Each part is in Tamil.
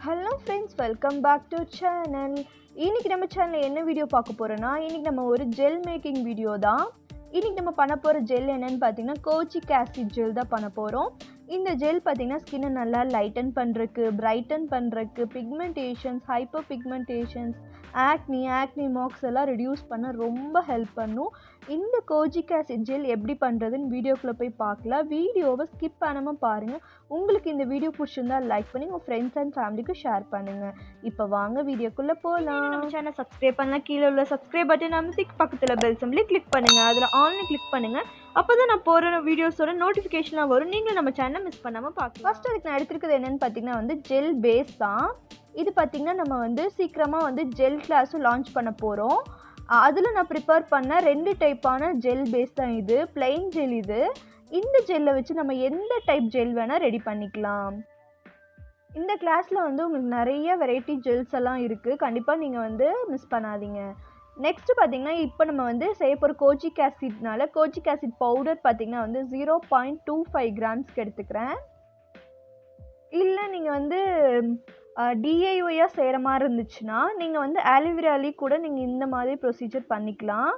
Hello friends, welcome back to channel. இன்னைக்கு நம்ம சேனல்ல என்ன வீடியோ பார்க்க போறோம்னா, இன்னைக்கு நம்ம ஒரு ஜெல் மேக்கிங் வீடியோ தான். இன்னைக்கு நம்ம பண்ண போற ஜெல் என்னன்னு பாத்தீங்கன்னா கோஜிக் ஆசிட் ஜெல் தான் பண்ண போறோம். இந்த ஜெல் பாத்தீங்கன்னா ஸ்கின்னை நல்லா லைட்டன் பண்றதுக்கு, பிரைட்டன் பண்றதுக்கு, pigmentations, hyper pigmentations, acne marks எல்லாம் ரெடியூஸ் பண்ண ரொம்ப ஹெல்ப் பண்ணும். இந்த கோஜிக் ஆசிட் ஜெல் எப்படி பண்ணுறதுன்னு வீடியோக்குள்ளே போய் பார்க்கலாம். வீடியோவை ஸ்கிப் பண்ணாமல் பாருங்கள். உங்களுக்கு இந்த வீடியோ பிடிச்சிருந்தா லைக் பண்ணி உங்கள் ஃப்ரெண்ட்ஸ் அண்ட் ஃபேமிலிக்கு ஷேர் பண்ணுங்கள். இப்போ வாங்க வீடியோக்குள்ளே போகலாம். நம்ம சேனல் சப்ஸ்கிரைப் பண்ணலாம். கீழே உள்ள சப்ஸ்கிரைப் பட்டன் அமைத்து பக்கத்தில் பெல் சிம்பிளி கிளிக் பண்ணுங்கள். அதில் ஆன்லைன் கிளிக் பண்ணுங்கள். அப்போ தான் நான் போகிற வீடியோஸோட நோட்டிஃபிகேஷனாக வரும். நீங்களும் நம்ம சேனலை மிஸ் பண்ணாமல் பார்க்கலாம். ஃபர்ஸ்ட் அதுக்கு நான் எடுத்துருக்கிறது என்னென்னு பார்த்தீங்கன்னா ஜெல் பேஸ் தான். இது பார்த்திங்கன்னா நம்ம சீக்கிரமாக ஜெல் கிளாஸும் லான்ச் பண்ண போகிறோம். அதில் நான் ப்ரிப்பேர் பண்ண 2 டைப்பான ஜெல் பேஸ் தான் இது. பிளெயின் ஜெல் இது. இந்த ஜெல்லை வச்சு நம்ம எந்த டைப் ஜெல் வேணால் ரெடி பண்ணிக்கலாம். இந்த கிளாஸில் உங்களுக்கு நிறைய வெரைட்டி ஜெல்ஸ் எல்லாம் இருக்குது. கண்டிப்பாக நீங்கள் மிஸ் பண்ணாதீங்க. நெக்ஸ்ட்டு பார்த்திங்கன்னா இப்போ நம்ம செய்ய போகிற கோஜிக் ஆசிட்னால கோஜிக் ஆசிட் பவுடர் பார்த்திங்கன்னா 0.25 கிராம்ஸ்க்கு எடுத்துக்கிறேன். இல்லை நீங்கள் டிஐஒயாக செய்கிற மாதிரி இருந்துச்சுன்னா நீங்கள் ஆலிவேராலி கூட நீங்கள் இந்த மாதிரி ப்ரொசீஜர் பண்ணிக்கலாம்.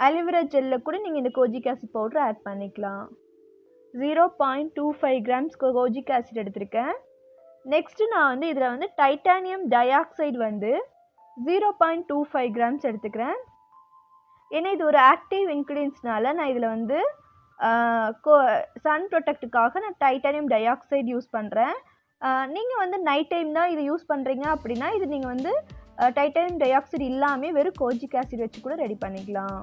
ஆலிவேரா ஜெல்லில் கூட நீங்கள் இந்த கோஜிக் ஆசிட் பவுடர் ஆட் பண்ணிக்கலாம். 0.25 கிராம்ஸ் கோஜிக் ஆசிட் எடுத்திருக்கேன். நெக்ஸ்ட்டு நான் இதில் டைட்டானியம் டை ஆக்சைடு 0.25 கிராம்ஸ் எடுத்துக்கிறேன். ஏன்னா இது ஒரு ஆக்டிவ் இன்க்ரீடியன்ஸ்னால நான் இதில் சன் ப்ரொடெக்டுக்காக நான் டைட்டானியம் டை ஆக்சைடு யூஸ் பண்ணுறேன். நீங்கள் நைட் டைம் தான் இதை யூஸ் பண்ணுறீங்க அப்படின்னா இது நீங்கள் டைட்டானியம் டை ஆக்சைடு இல்லாமல் வெறும் கோஜிக் ஆசிட் வச்சு கூட ரெடி பண்ணிக்கலாம்.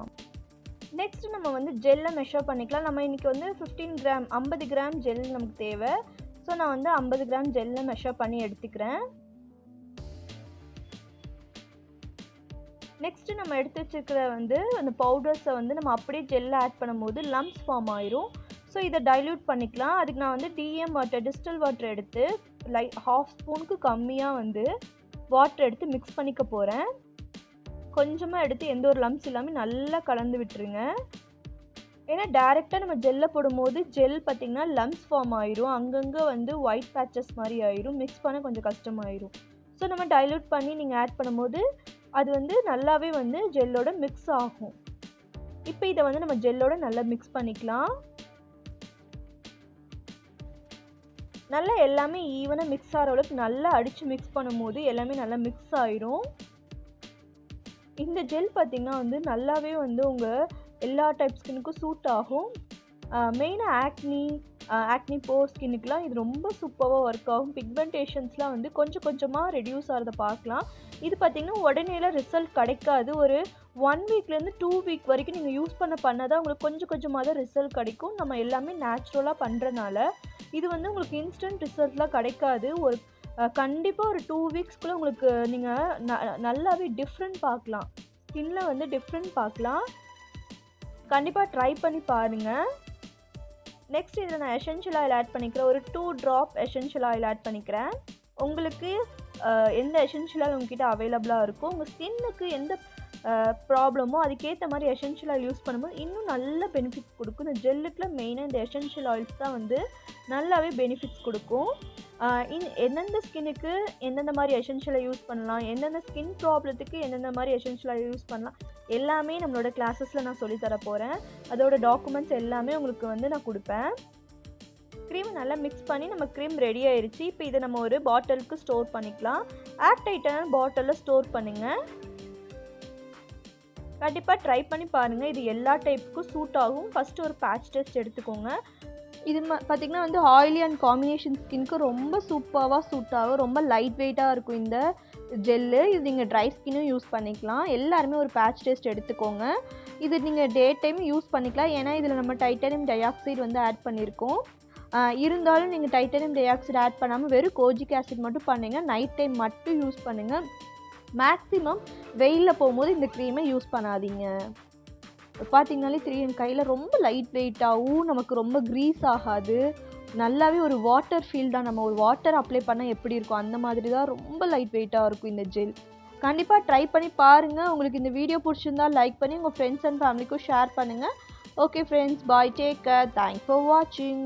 நெக்ஸ்ட்டு நம்ம ஜெல்லை மெஷர் பண்ணிக்கலாம். நம்ம இன்றைக்கி 15 கிராம் 50 கிராம் ஜெல் நமக்கு தேவை. ஸோ நான் 50 கிராம் ஜெல்லை மெஷர் பண்ணி எடுத்துக்கிறேன். நெக்ஸ்ட்டு நம்ம எடுத்து வச்சுருக்கிற அந்த பவுடர்ஸை நம்ம அப்படியே ஜெல்லை ஆட் பண்ணும்போது லம்ப்ஸ் ஃபார்ம் ஆயிரும். ஸோ இதை டைல்யூட் பண்ணிக்கலாம். அதுக்கு நான் டிஎம் வாட்டர் டிஸ்டில் வாட்டர் எடுத்து ½ ஸ்பூனுக்கு கம்மியாக வாட்டர் எடுத்து மிக்ஸ் பண்ணிக்க போகிறேன். கொஞ்சமாக எடுத்து எந்த ஒரு லம்ப்ஸ் இல்லாமல் நல்லா கலந்து விட்டுருங்க. ஏன்னா டேரெக்டாக நம்ம ஜெல்லை போடும்போது ஜெல் பார்த்திங்கன்னா லம்ப்ஸ் ஃபார்ம் ஆயிரும். அங்கங்கே ஒயிட் பேச்சஸ் மாதிரி ஆயிரும். மிக்ஸ் பண்ண கொஞ்சம் கஷ்டமாயிரும். ஸோ நம்ம டைல்யூட் பண்ணி நீங்கள் ஆட் பண்ணும்போது அது நல்லாவே ஜெல்லோட மிக்ஸ் ஆகும். இப்போ இதை நம்ம ஜெல்லோட நல்லா மிக்ஸ் பண்ணிக்கலாம். நல்லா எல்லாமே ஈவனாக மிக்ஸ் ஆகிற அளவுக்கு நல்லா அடித்து மிக்ஸ் பண்ணும்போது எல்லாமே நல்லா மிக்ஸ் ஆயிரும். இந்த ஜெல் பார்த்திங்கன்னா நல்லாவே உங்கள் எல்லா டைப் ஸ்கின்னுக்கும் சூட் ஆகும். மெயினாக ஆக்னி போர் ஸ்கின்னுக்கெலாம் இது ரொம்ப சூப்பராக ஒர்க் ஆகும். பிக்மெண்டேஷன்ஸ்லாம் கொஞ்சம் கொஞ்சமாக ரெடியூஸ் ஆகிறத பார்க்கலாம். இது பார்த்திங்கன்னா உடனேலாம் ரிசல்ட் கிடைக்காது. ஒரு 1 வீக்லேருந்து 2 வீக் வரைக்கும் நீங்கள் யூஸ் பண்ண தான் உங்களுக்கு கொஞ்சம் கொஞ்சமாக தான் ரிசல்ட் கிடைக்கும். நம்ம எல்லாமே நேச்சுரலாக பண்ணுறனால இது உங்களுக்கு இன்ஸ்டன்ட் ரிசல்ட்லாம் கிடைக்காது. ஒரு கண்டிப்பாக ஒரு 2 வீக்ஸ்க்குள்ளே உங்களுக்கு நீங்கள் நல்லாவே டிஃப்ரெண்ட் பார்க்கலாம். ஸ்கின்னில் டிஃப்ரெண்ட் பார்க்கலாம். கண்டிப்பாக ட்ரை பண்ணி பாருங்கள். நெக்ஸ்ட் இதில் நான் எசென்ஷியல் ஆயில் ஆட் பண்ணிக்கிறேன். ஒரு 2 ட்ராப் எசென்ஷியல் ஆயில் ஆட் பண்ணிக்கிறேன். உங்களுக்கு எந்த எசென்ஷியல் ஆயில் உங்ககிட்ட அவைலபிளாக இருக்கும், உங்கள் ஸ்கின்னுக்கு எந்த ப்ராப்ளமோ அதுக்கேற்ற மாதிரி எசென்ஷியல் ஆயில் யூஸ் பண்ணும்போது இன்னும் நல்ல பெனிஃபிட்ஸ் கொடுக்கும். இந்த ஜெல்லுக்குள்ள மெயினாக இந்த எசென்ஷியல் ஆயில்ஸ் தான் நல்லாவே பெனிஃபிட்ஸ் கொடுக்கும். எந்தெந்த ஸ்கின்னுக்கு எந்தெந்த மாதிரி எசென்ஷியலை யூஸ் பண்ணலாம், எந்தெந்த ஸ்கின் ப்ராப்ளத்துக்கு எந்தெந்த மாதிரி எசென்ஷியல் ஆயில் யூஸ் பண்ணலாம் எல்லாமே நம்மளோட கிளாஸஸில் நான் சொல்லித்தர போகிறேன். அதோட டாக்குமெண்ட்ஸ் எல்லாமே உங்களுக்கு நான் கொடுப்பேன். க்ரீம் நல்லா மிக்ஸ் பண்ணி நம்ம க்ரீம் ரெடி ஆயிடுச்சு. இப்போ இதை நம்ம ஒரு பாட்டிலுக்கு ஸ்டோர் பண்ணிக்கலாம். ஏர் டைட்டான பாட்டிலில் ஸ்டோர் பண்ணுங்கள். கண்டிப்பாக ட்ரை பண்ணி பாருங்கள். இது எல்லா டைப்புக்கும் சூட் ஆகும். ஃபஸ்ட்டு ஒரு பேட்ச் டெஸ்ட் எடுத்துக்கோங்க. இது பார்த்திங்கன்னா ஆயிலி அண்ட் காம்பினேஷன் ஸ்கின்க்கு ரொம்ப சூப்பராக சூட் ஆகும். ரொம்ப லைட் வெயிட்டாக இருக்கும் இந்த ஜெல்லு. இது நீங்கள் ட்ரை ஸ்கின்னும் யூஸ் பண்ணிக்கலாம். எல்லாருமே ஒரு பேட்ச் டெஸ்ட் எடுத்துக்கோங்க. இது நீங்கள் டே டைம் யூஸ் பண்ணிக்கலாம். ஏன்னா இதில் நம்ம டைட்டானியம் டை ஆக்சைடு ஆட் பண்ணியிருக்கோம். இருந்தாலும் நீங்கள் டைட்டானியம் டை ஆக்சைடு ஆட் பண்ணாமல் வெறும் கோஜிக் ஆசிட் மட்டும் பண்ணுங்கள். நைட் டைம் மட்டும் யூஸ் பண்ணுங்கள். மேக்ஸிமம் வெயிலில் போகும்போது இந்த க்ரீமை யூஸ் பண்ணாதீங்க. பார்த்திங்கனாலே தெரியும் கையில் ரொம்ப லைட் வெயிட்டாகவும் நமக்கு ரொம்ப க்ரீஸ் ஆகாது. நல்லாவே ஒரு வாட்டர் ஃபீல் தான். நம்ம ஒரு வாட்டர் அப்ளை பண்ணால் எப்படி இருக்கும் அந்த மாதிரி தான் ரொம்ப லைட் வெயிட்டாக இருக்கும் இந்த ஜெல். கண்டிப்பாக ட்ரை பண்ணி பாருங்கள். உங்களுக்கு இந்த வீடியோ பிடிச்சிருந்தால் லைக் பண்ணி உங்கள் ஃப்ரெண்ட்ஸ் அண்ட் ஃபேமிலிக்கும் ஷேர் பண்ணுங்கள். Okay friends, bye, take care, thanks for வாட்சிங்.